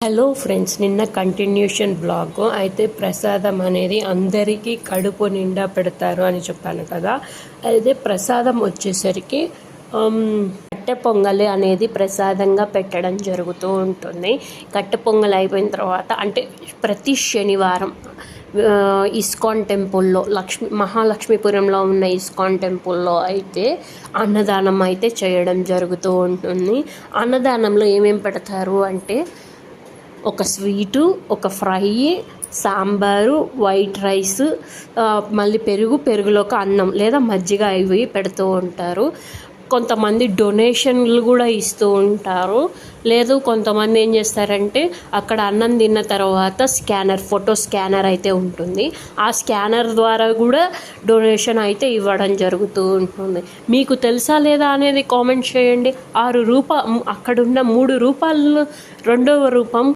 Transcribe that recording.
Hello friends, నిన్న continuation blog అయితే ప్రసాదం అనేది అందరికీ కడుపు నిండా పెడతారు అని చెప్పాను కదా. అయితే ప్రసాదం వచ్చేసరికి కట్టె పొంగలి అనేది ప్రసాదంగా పెట్టడం జరుగుతూ ఉంటుంది. కట్టె పొంగలి అయిపోయిన తర్వాత అంటే ప్రతి శనివారం ఇస్కాన్ టెంపుల్లో మహాలక్ష్మీపురంలో ఉన్న ఇస్కాన్ టెంపుల్లో అయితే అన్నదానం అయితే చేయడం జరుగుతూ ఉంటుంది. అన్నదానంలో ఏమేమి పెడతారు అంటే ఒక స్వీటు, ఒక ఫ్రై, సాంబారు, వైట్ రైస్, మళ్ళీ పెరుగులోకి అన్నం లేదా మజ్జిగ ఇవి పెడుతూ ఉంటారు. కొంతమంది డొనేషన్లు కూడా ఇస్తూ ఉంటారు. లేదు కొంతమంది ఏం చేస్తారంటే అక్కడ అన్నం తిన్న తర్వాత ఫోటో స్కానర్ అయితే ఉంటుంది. ఆ స్కానర్ ద్వారా కూడా డొనేషన్ అయితే ఇవ్వడం జరుగుతూ ఉంటుంది. మీకు తెలుసా లేదా అనేది కామెంట్ చేయండి. 6 రూపాయలు అక్కడున్న 3 రూపాయలు రెండవ రూపం